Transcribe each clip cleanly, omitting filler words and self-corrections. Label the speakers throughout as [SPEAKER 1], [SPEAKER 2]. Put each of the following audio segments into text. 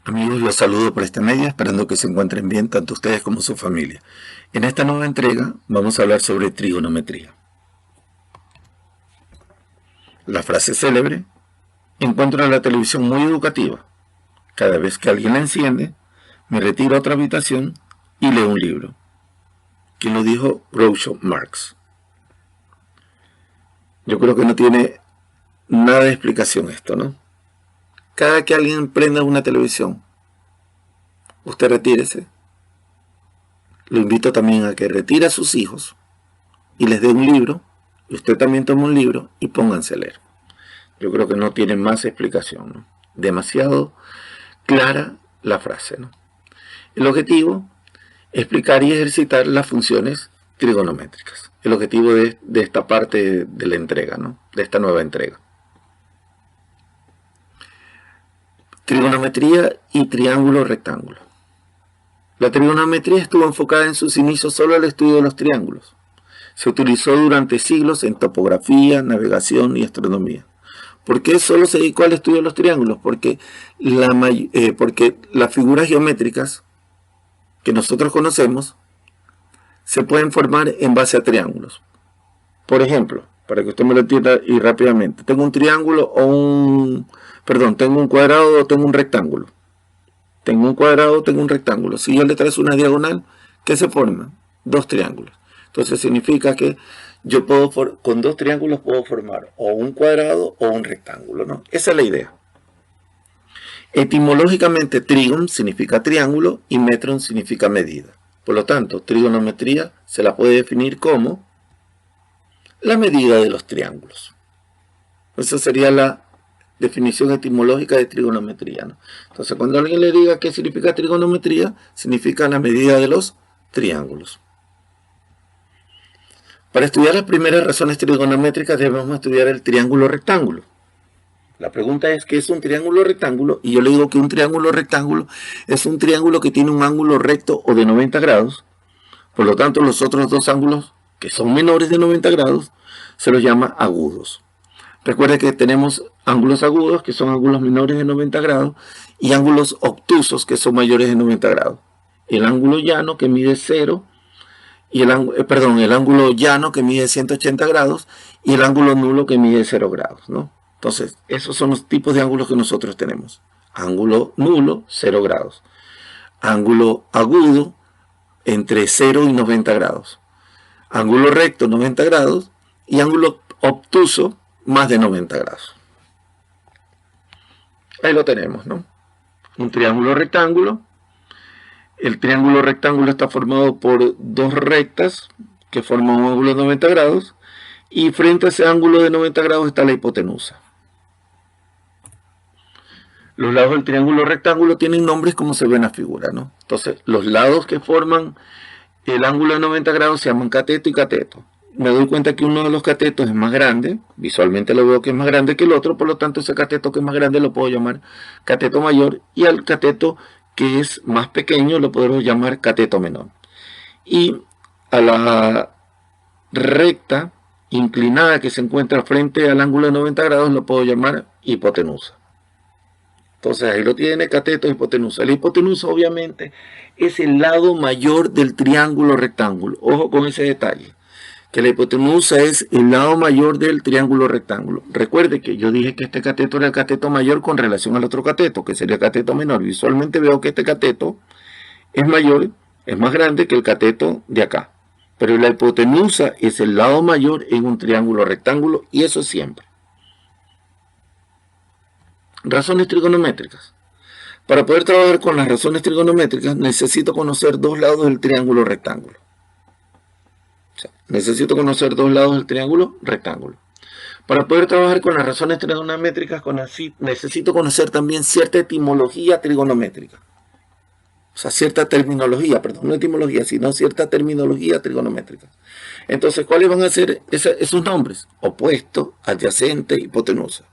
[SPEAKER 1] Amigos, los saludo por esta media, esperando que se encuentren bien tanto ustedes como su familia. En esta nueva entrega vamos a hablar sobre trigonometría. La frase célebre: encuentro la televisión muy educativa. Cada vez que alguien la enciende, me retiro a otra habitación y leo un libro. ¿Quién lo dijo? Groucho Marx. Yo creo que no tiene nada de explicación esto, ¿no? Cada que alguien prenda una televisión, usted retírese. Lo invito también a que retire a sus hijos y les dé un libro, y usted también tome un libro y pónganse a leer. Yo creo que no tiene más explicación, ¿no? Demasiado clara la frase, ¿no? El objetivo: explicar y ejercitar las funciones trigonométricas. El objetivo de esta parte de la entrega, ¿no? De esta nueva entrega. Trigonometría y triángulo rectángulo. La trigonometría estuvo enfocada en sus inicios solo al estudio de los triángulos. Se utilizó durante siglos en topografía, navegación y astronomía. ¿Por qué solo se dedicó al estudio de los triángulos? Porque las figuras geométricas que nosotros conocemos se pueden formar en base a triángulos. Por ejemplo, para que usted me lo entienda y rápidamente, tengo un triángulo tengo un cuadrado o tengo un rectángulo. Tengo un cuadrado o tengo un rectángulo. Si yo le trazo una diagonal, ¿qué se forma? Dos triángulos. Entonces significa que yo con dos triángulos puedo formar o un cuadrado o un rectángulo, ¿no? Esa es la idea. Etimológicamente, trigon significa triángulo y metron significa medida. Por lo tanto, trigonometría se la puede definir como la medida de los triángulos. Esa sería la definición etimológica de trigonometría, ¿no? Entonces, cuando alguien le diga qué significa trigonometría, significa la medida de los triángulos. Para estudiar las primeras razones trigonométricas debemos estudiar el triángulo rectángulo. La pregunta es: ¿qué es un triángulo rectángulo? Y yo le digo que un triángulo rectángulo es un triángulo que tiene un ángulo recto o de 90 grados. Por lo tanto, los otros dos ángulos, que son menores de 90 grados, se los llama agudos. Recuerde que tenemos ángulos agudos, que son ángulos menores de 90 grados, y ángulos obtusos, que son mayores de 90 grados. El ángulo llano, que mide 0, y el ángulo llano, que mide 180 grados, y el ángulo nulo, que mide 0 grados, ¿no? Entonces, esos son los tipos de ángulos que nosotros tenemos. Ángulo nulo, 0 grados. Ángulo agudo, entre 0 y 90 grados. Ángulo recto, 90 grados. Y ángulo obtuso, más de 90 grados. Ahí lo tenemos, ¿no? Un triángulo rectángulo. El triángulo rectángulo está formado por dos rectas que forman un ángulo de 90 grados. Y frente a ese ángulo de 90 grados está la hipotenusa. Los lados del triángulo rectángulo tienen nombres como se ve en la figura, ¿no? Entonces, los lados que forman el ángulo de 90 grados se llaman cateto y cateto. Me doy cuenta que uno de los catetos es más grande, visualmente lo veo que es más grande que el otro, por lo tanto ese cateto que es más grande lo puedo llamar cateto mayor, y al cateto que es más pequeño lo podemos llamar cateto menor. Y a la recta inclinada que se encuentra frente al ángulo de 90 grados lo puedo llamar hipotenusa. Entonces ahí lo tiene, cateto, hipotenusa. La hipotenusa obviamente es el lado mayor del triángulo rectángulo. Ojo con ese detalle, que la hipotenusa es el lado mayor del triángulo rectángulo. Recuerde que yo dije que este cateto era el cateto mayor con relación al otro cateto, que sería el cateto menor. Visualmente veo que este cateto es mayor, es más grande que el cateto de acá. Pero la hipotenusa es el lado mayor en un triángulo rectángulo, y eso siempre. Razones trigonométricas. Para poder trabajar con las razones trigonométricas necesito conocer dos lados del triángulo rectángulo. Necesito conocer dos lados del triángulo rectángulo. Para poder trabajar con las razones trigonométricas necesito conocer también cierta etimología trigonométrica. O sea, cierta terminología, perdón, no etimología, sino cierta terminología trigonométrica. Entonces, ¿cuáles van a ser esos nombres? Opuesto, adyacente, hipotenusa.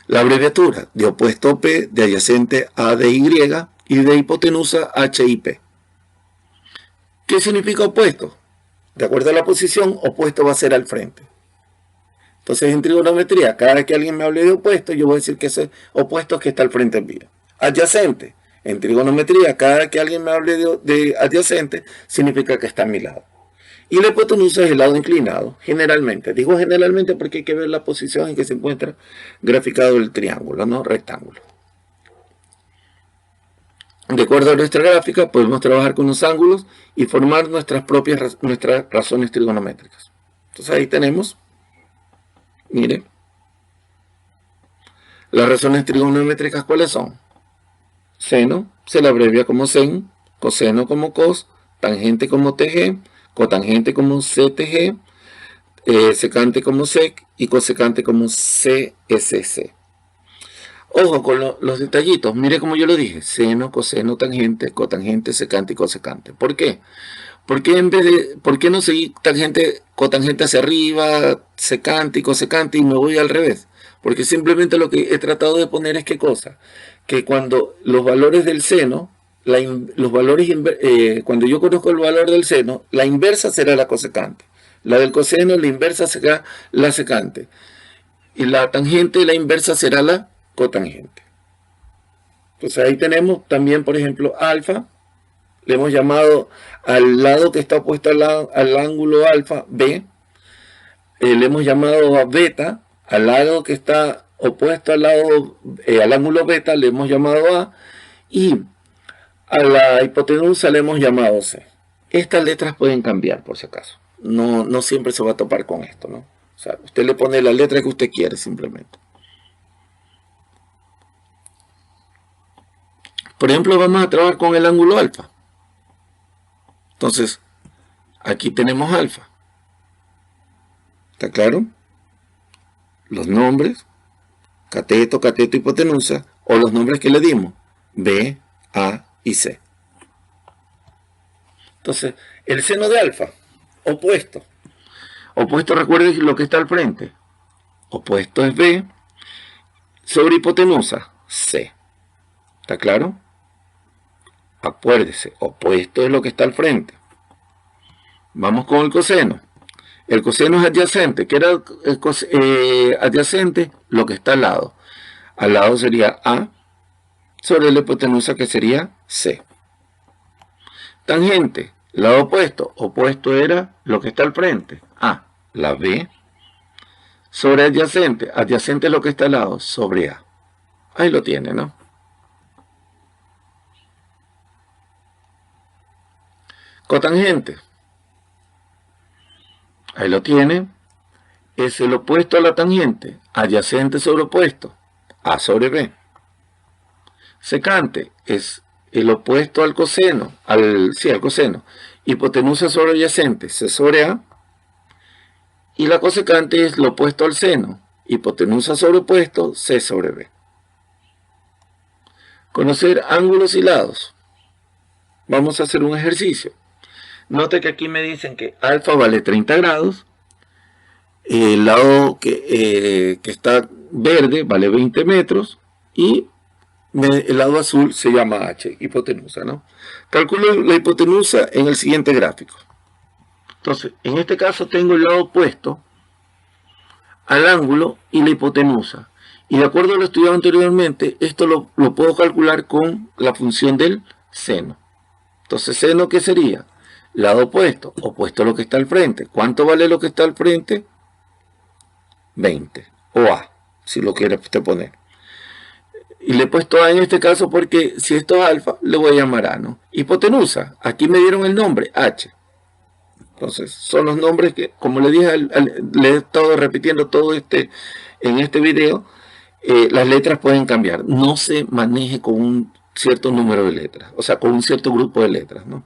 [SPEAKER 1] La abreviatura de opuesto P, de adyacente ADY y de hipotenusa HIP. ¿Qué significa opuesto? De acuerdo a la posición, opuesto va a ser al frente. Entonces, en trigonometría, cada vez que alguien me hable de opuesto, yo voy a decir que ese opuesto es que está al frente mío. Adyacente En trigonometría, cada que alguien me hable de adyacente, significa que está a mi lado. Y la hipotenusa es el lado inclinado, generalmente. Digo generalmente porque hay que ver la posición en que se encuentra graficado el triángulo, no rectángulo. De acuerdo a nuestra gráfica, podemos trabajar con los ángulos y formar nuestras razones trigonométricas. Entonces ahí tenemos, mire, las razones trigonométricas, ¿cuáles son? Seno, se le abrevia como sen, coseno como cos, tangente como tg, cotangente como ctg, secante como sec y cosecante como csc. Ojo con los detallitos, mire como yo lo dije, seno, coseno, tangente, cotangente, secante y cosecante. ¿Por qué? ¿Por qué no seguir tangente, cotangente hacia arriba, secante y cosecante y me voy al revés? Porque simplemente lo que he tratado de poner es qué cosa, que cuando los valores del seno, cuando yo conozco el valor del seno, la inversa será la cosecante. La del coseno, la inversa será la secante. Y la tangente, la inversa será la cotangente. Entonces ahí tenemos también, por ejemplo, alfa. Le hemos llamado al lado que está opuesto al ángulo alfa B. Le hemos llamado a beta. Al lado que está opuesto al ángulo beta le hemos llamado A. Y a la hipotenusa le hemos llamado C. Estas letras pueden cambiar por si acaso. No siempre se va a topar con esto, ¿no? O sea, usted le pone la letra que usted quiere simplemente. Por ejemplo, vamos a trabajar con el ángulo alfa. Entonces, aquí tenemos alfa. ¿Está claro? Los nombres, cateto, cateto, hipotenusa, o los nombres que le dimos, B, A y C. Entonces, el seno de alfa, opuesto. Opuesto, recuerden lo que está al frente. Opuesto es B, sobre hipotenusa, C. ¿Está claro? Acuérdese, opuesto es lo que está al frente. Vamos con el coseno. El coseno es adyacente. ¿Qué era adyacente? Lo que está al lado. Al lado sería A sobre la hipotenusa, que sería C. Tangente, lado opuesto. Opuesto era lo que está al frente. A, la B. Sobre adyacente. Adyacente es lo que está al lado. Sobre A. Ahí lo tiene, ¿no? Cotangente. Ahí lo tiene. Es el opuesto a la tangente. Adyacente sobre opuesto. A sobre B. Secante es el opuesto al coseno. Al coseno. Hipotenusa sobre adyacente. C sobre A. Y la cosecante es lo opuesto al seno. Hipotenusa sobre opuesto. C sobre B. Conocer ángulos y lados. Vamos a hacer un ejercicio. Note que aquí me dicen que alfa vale 30 grados. El lado que está verde vale 20 metros. Y el lado azul se llama H, hipotenusa, ¿no? Calculo la hipotenusa en el siguiente gráfico. Entonces, en este caso tengo el lado opuesto al ángulo y la hipotenusa. Y de acuerdo a lo estudiado anteriormente, esto lo puedo calcular con la función del seno. Entonces, seno, ¿qué sería? Lado opuesto, opuesto a lo que está al frente. ¿Cuánto vale lo que está al frente? 20, o A, si lo quiere usted poner. Y le he puesto A en este caso porque si esto es alfa, le voy a llamar A, ¿no? Hipotenusa, aquí me dieron el nombre, H. Entonces, son los nombres que, como le dije, le he estado repitiendo todo en este video, las letras pueden cambiar. No se maneje con un cierto número de letras, o sea, con un cierto grupo de letras, ¿no?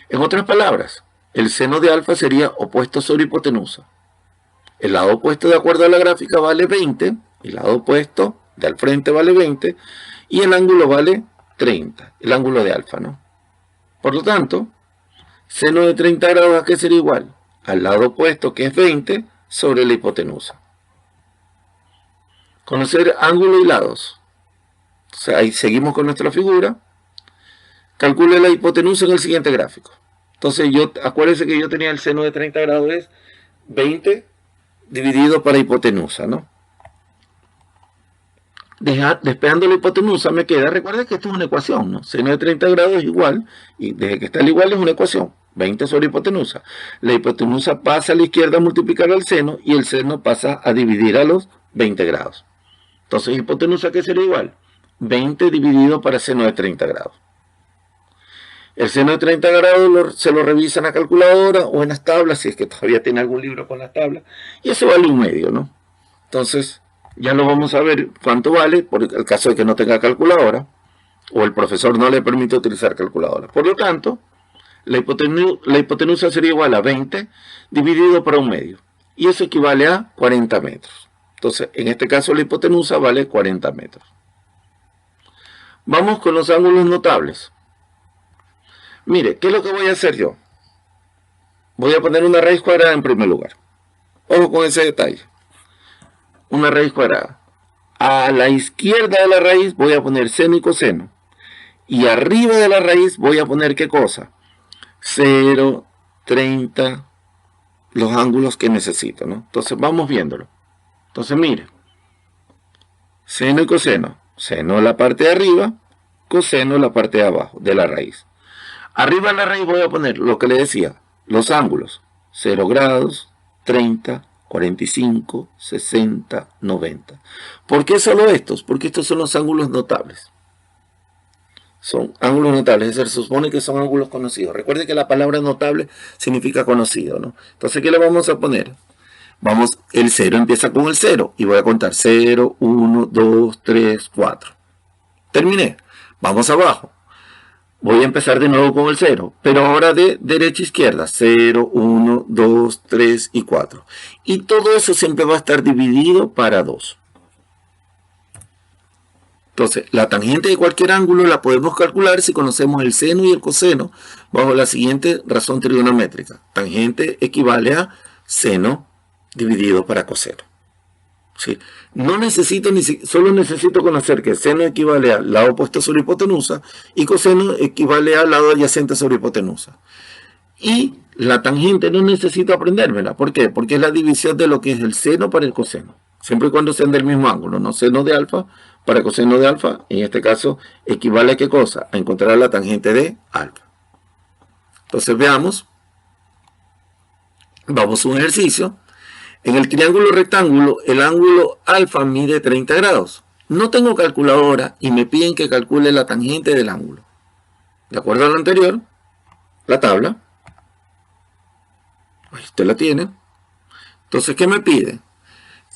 [SPEAKER 1] En otras palabras, el seno de alfa sería opuesto sobre hipotenusa. El lado opuesto, de acuerdo a la gráfica, vale 20, el lado opuesto de al frente vale 20, y el ángulo vale 30, el ángulo de alfa, ¿no? Por lo tanto, seno de 30 grados, ¿a qué sería igual? Al lado opuesto, que es 20, sobre la hipotenusa. Conocer ángulo y lados. O sea, ahí seguimos con nuestra figura. Calcule la hipotenusa en el siguiente gráfico. Entonces, acuérdense que yo tenía el seno de 30 grados, es 20 dividido para hipotenusa, ¿no? Despejando la hipotenusa me queda, recuerda que esto es una ecuación, ¿no? Seno de 30 grados es igual, y desde que está el igual es una ecuación, 20 sobre hipotenusa. La hipotenusa pasa a la izquierda a multiplicar al seno, y el seno pasa a dividir a los 20 grados. Entonces, hipotenusa, ¿qué sería igual? 20 dividido para seno de 30 grados. El seno de 30 grados se lo revisa en la calculadora o en las tablas, si es que todavía tiene algún libro con las tablas, y eso vale 1/2, ¿no? Entonces, ya lo vamos a ver cuánto vale, por el caso de que no tenga calculadora, o el profesor no le permite utilizar calculadora. Por lo tanto, la hipotenusa sería igual a 20 dividido por 1/2, y eso equivale a 40 metros. Entonces, en este caso la hipotenusa vale 40 metros. Vamos con los ángulos notables. Mire, ¿qué es lo que voy a hacer yo? Voy a poner una raíz cuadrada en primer lugar. Ojo con ese detalle. Una raíz cuadrada. A la izquierda de la raíz voy a poner seno y coseno. Y arriba de la raíz voy a poner ¿qué cosa? 0, 30, los ángulos que necesito, ¿no? Entonces vamos viéndolo. Entonces mire. Seno y coseno. Seno la parte de arriba, coseno la parte de abajo de la raíz. Arriba de la raíz voy a poner lo que le decía, los ángulos, 0 grados, 30, 45, 60, 90. ¿Por qué solo estos? Porque estos son los ángulos notables. Son ángulos notables, es decir, se supone que son ángulos conocidos. Recuerde que la palabra notable significa conocido, ¿no? Entonces, ¿qué le vamos a poner? El 0 empieza con el 0 y voy a contar 0, 1, 2, 3, 4. Terminé. Vamos abajo. Voy a empezar de nuevo con el 0, pero ahora de derecha a izquierda, 0, 1, 2, 3 y 4. Y todo eso siempre va a estar dividido para 2. Entonces, la tangente de cualquier ángulo la podemos calcular si conocemos el seno y el coseno bajo la siguiente razón trigonométrica. Tangente equivale a seno dividido para coseno. ¿Sí? No necesito solo necesito conocer que seno equivale al lado opuesto sobre hipotenusa y coseno equivale al lado adyacente sobre hipotenusa. Y la tangente no necesito aprendérmela. ¿Por qué? Porque es la división de lo que es el seno para el coseno. Siempre y cuando sean del mismo ángulo, no seno de alfa para coseno de alfa. En este caso equivale a ¿qué cosa? A encontrar la tangente de alfa. Entonces veamos. Vamos a un ejercicio. En el triángulo rectángulo, el ángulo alfa mide 30 grados. No tengo calculadora y me piden que calcule la tangente del ángulo. De acuerdo a lo anterior, la tabla. Ahí usted la tiene. Entonces, ¿qué me pide?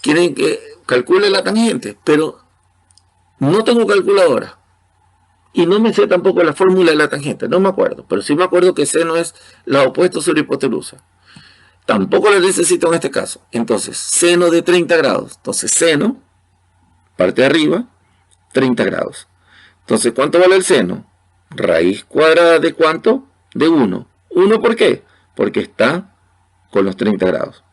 [SPEAKER 1] Quieren que calcule la tangente, pero no tengo calculadora. Y no me sé tampoco la fórmula de la tangente, no me acuerdo. Pero sí me acuerdo que seno es la opuesta sobre hipotenusa. Tampoco la necesito en este caso. Entonces, seno de 30 grados. Entonces, seno, parte de arriba, 30 grados. Entonces, ¿cuánto vale el seno? Raíz cuadrada de ¿cuánto? De 1. ¿1 por qué? Porque está con los 30 grados.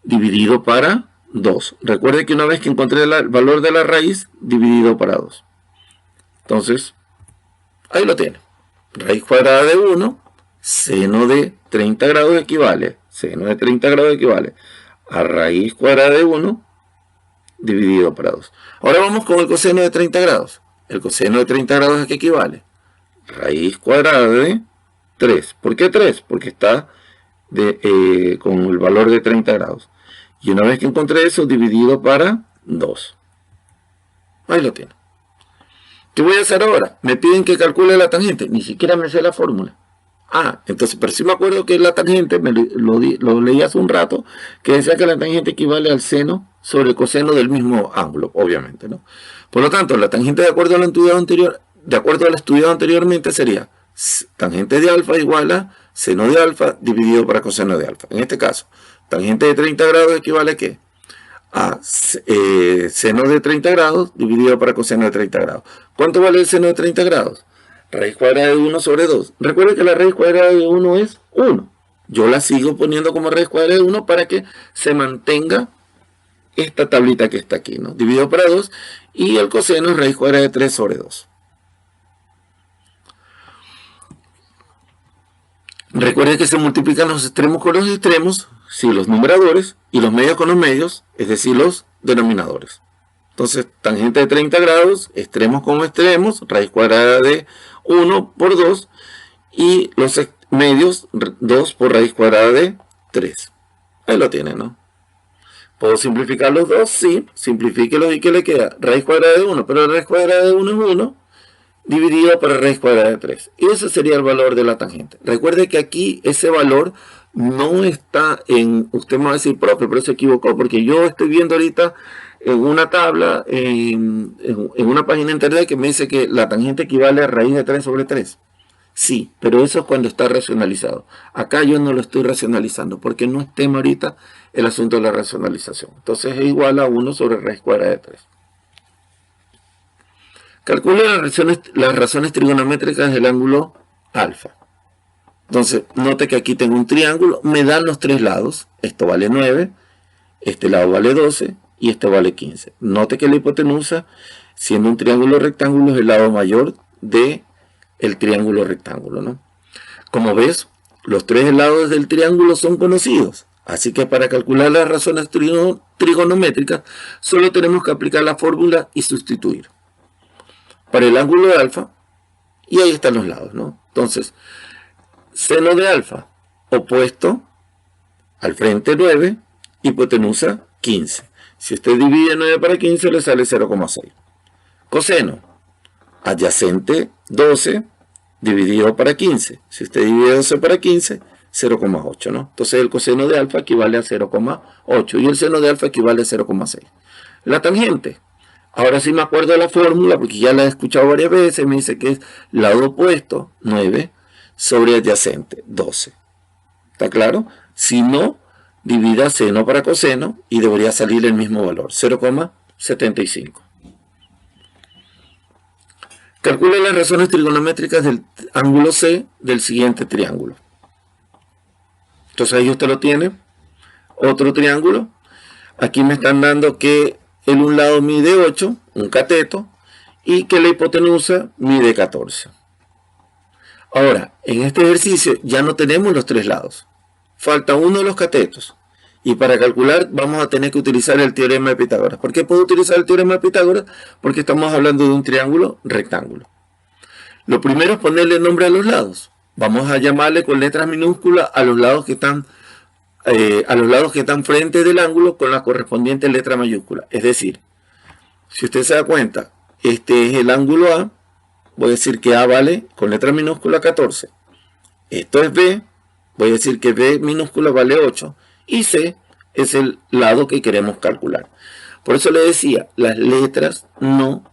[SPEAKER 1] Dividido para 2. Recuerde que una vez que encontré el valor de la raíz, dividido para 2. Entonces, ahí lo tiene. Raíz cuadrada de 1, seno de 30 grados equivale, seno de 30 grados equivale a raíz cuadrada de 1 dividido para 2. Ahora vamos con el coseno de 30 grados. El coseno de 30 grados ¿a qué equivale? Raíz cuadrada de 3. ¿Por qué 3? Porque está con el valor de 30 grados. Y una vez que encontré eso, dividido para 2. Ahí lo tiene. ¿Qué voy a hacer ahora? Me piden que calcule la tangente. Ni siquiera me sé la fórmula. Entonces, pero sí me acuerdo que la tangente, lo leí hace un rato, que decía que la tangente equivale al seno sobre el coseno del mismo ángulo, obviamente, ¿no? Por lo tanto, la tangente de acuerdo al estudiado anteriormente sería tangente de alfa igual a seno de alfa dividido para coseno de alfa. En este caso, tangente de 30 grados equivale a ¿qué? A seno de 30 grados dividido para coseno de 30 grados. ¿Cuánto vale el seno de 30 grados? Raíz cuadrada de 1 sobre 2. Recuerden que la raíz cuadrada de 1 es 1. Yo la sigo poniendo como raíz cuadrada de 1 para que se mantenga esta tablita que está aquí, ¿no? Dividido para 2. Y el coseno es raíz cuadrada de 3 sobre 2. Recuerden que se multiplican los extremos con los extremos, si los numeradores, y los medios con los medios, es decir, los denominadores. Entonces, tangente de 30 grados, extremos con extremos, raíz cuadrada de 1 por 2, y los medios 2 por raíz cuadrada de 3. Ahí lo tienen, ¿no? ¿Puedo simplificar los dos? Sí, simplifíquelos y ¿qué le queda? Raíz cuadrada de 1, pero raíz cuadrada de 1 es 1, dividido por raíz cuadrada de 3. Y ese sería el valor de la tangente. Recuerde que aquí ese valor no está en, usted me va a decir, profe, pero se equivocó, porque yo estoy viendo ahorita en una tabla, en una página de internet que me dice que la tangente equivale a raíz de 3 sobre 3. Sí, pero eso es cuando está racionalizado. Acá yo no lo estoy racionalizando, porque no es tema ahorita el asunto de la racionalización. Entonces es igual a 1 sobre raíz cuadrada de 3. Calcula las razones trigonométricas del ángulo alfa. Entonces, note que aquí tengo un triángulo, me dan los tres lados. Esto vale 9, este lado vale 12 y este vale 15. Note que la hipotenusa, siendo un triángulo rectángulo, es el lado mayor del triángulo rectángulo, ¿no? Como ves, los tres lados del triángulo son conocidos. Así que para calcular las razones trigonométricas, solo tenemos que aplicar la fórmula y sustituir para el ángulo de alfa, y ahí están los lados, ¿no? Entonces, seno de alfa opuesto al frente 9, hipotenusa 15. Si usted divide 9 para 15 le sale 0,6. Coseno adyacente 12 dividido para 15. Si usted divide 12 para 15, 0,8, ¿no? Entonces el coseno de alfa equivale a 0,8 y el seno de alfa equivale a 0,6. La tangente. Ahora sí me acuerdo de la fórmula porque ya la he escuchado varias veces. Me dice que es lado opuesto 9 sobre adyacente 12. ¿Está claro? Si no, divida seno para coseno y debería salir el mismo valor, 0,75. Calcula las razones trigonométricas del ángulo C del siguiente triángulo. Entonces ahí usted lo tiene. Otro triángulo. Aquí me están dando que el un lado mide 8, un cateto, y que la hipotenusa mide 14. Ahora, en este ejercicio ya no tenemos los tres lados. Falta uno de los catetos. Y para calcular vamos a tener que utilizar el teorema de Pitágoras. ¿Por qué puedo utilizar el teorema de Pitágoras? Porque estamos hablando de un triángulo rectángulo. Lo primero es ponerle nombre a los lados. Vamos a llamarle con letras minúsculas a los lados que están frente del ángulo con la correspondiente letra mayúscula. Es decir, si usted se da cuenta, este es el ángulo A. Voy a decir que A vale con letra minúscula 14. Esto es B. Voy a decir que B minúscula vale 8. Y C es el lado que queremos calcular. Por eso le decía, las letras no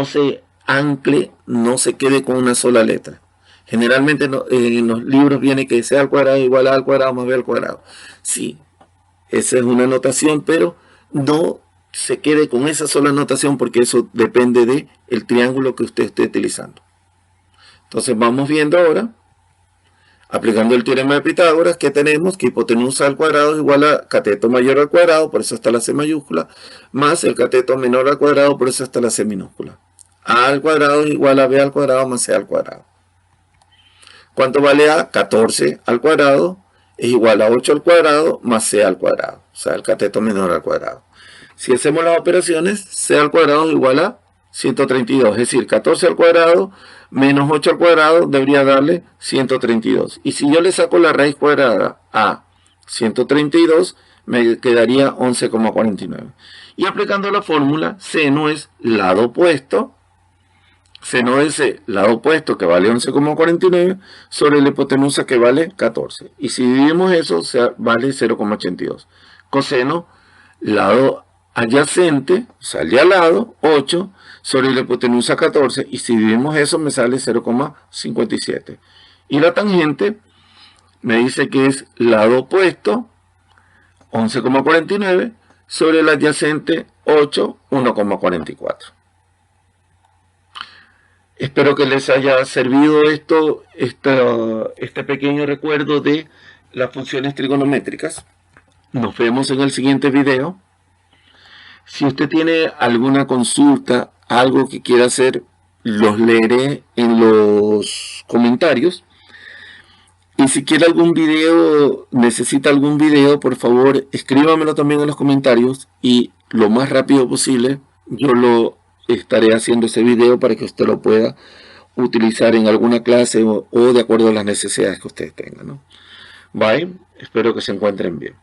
[SPEAKER 1] se ancle, no se quede con una sola letra. Generalmente en los libros viene que C al cuadrado igual a al cuadrado más B al cuadrado. Sí, esa es una notación, pero no se quede con esa sola notación porque eso depende del triángulo que usted esté utilizando. Entonces vamos viendo ahora, aplicando el teorema de Pitágoras, que tenemos que hipotenusa al cuadrado es igual a cateto mayor al cuadrado, por eso está la C mayúscula, más el cateto menor al cuadrado, por eso está la C minúscula. A al cuadrado es igual a B al cuadrado más C al cuadrado. ¿Cuánto vale A? 14 al cuadrado es igual a 8 al cuadrado más C al cuadrado, o sea, el cateto menor al cuadrado. Si hacemos las operaciones, C al cuadrado es igual a 132, es decir, 14 al cuadrado menos 8 al cuadrado debería darle 132. Y si yo le saco la raíz cuadrada a 132, me quedaría 11,49. Y aplicando la fórmula, seno es lado opuesto, seno de C, lado opuesto que vale 11,49 sobre la hipotenusa que vale 14. Y si dividimos eso, vale 0,82. Coseno, lado adyacente, o sea, el de al lado, 8, sobre la hipotenusa 14, y si dividimos eso me sale 0,57. Y la tangente me dice que es lado opuesto, 11,49, sobre el adyacente 8, 1,44. Espero que les haya servido este pequeño recuerdo de las funciones trigonométricas. Nos vemos en el siguiente video. Si usted tiene alguna consulta, algo que quiera hacer, los leeré en los comentarios. Y si quiere algún video, necesita algún video, por favor, escríbamelo también en los comentarios y lo más rápido posible, yo lo estaré haciendo ese video para que usted lo pueda utilizar en alguna clase o de acuerdo a las necesidades que ustedes tengan, ¿no? Bye, espero que se encuentren bien.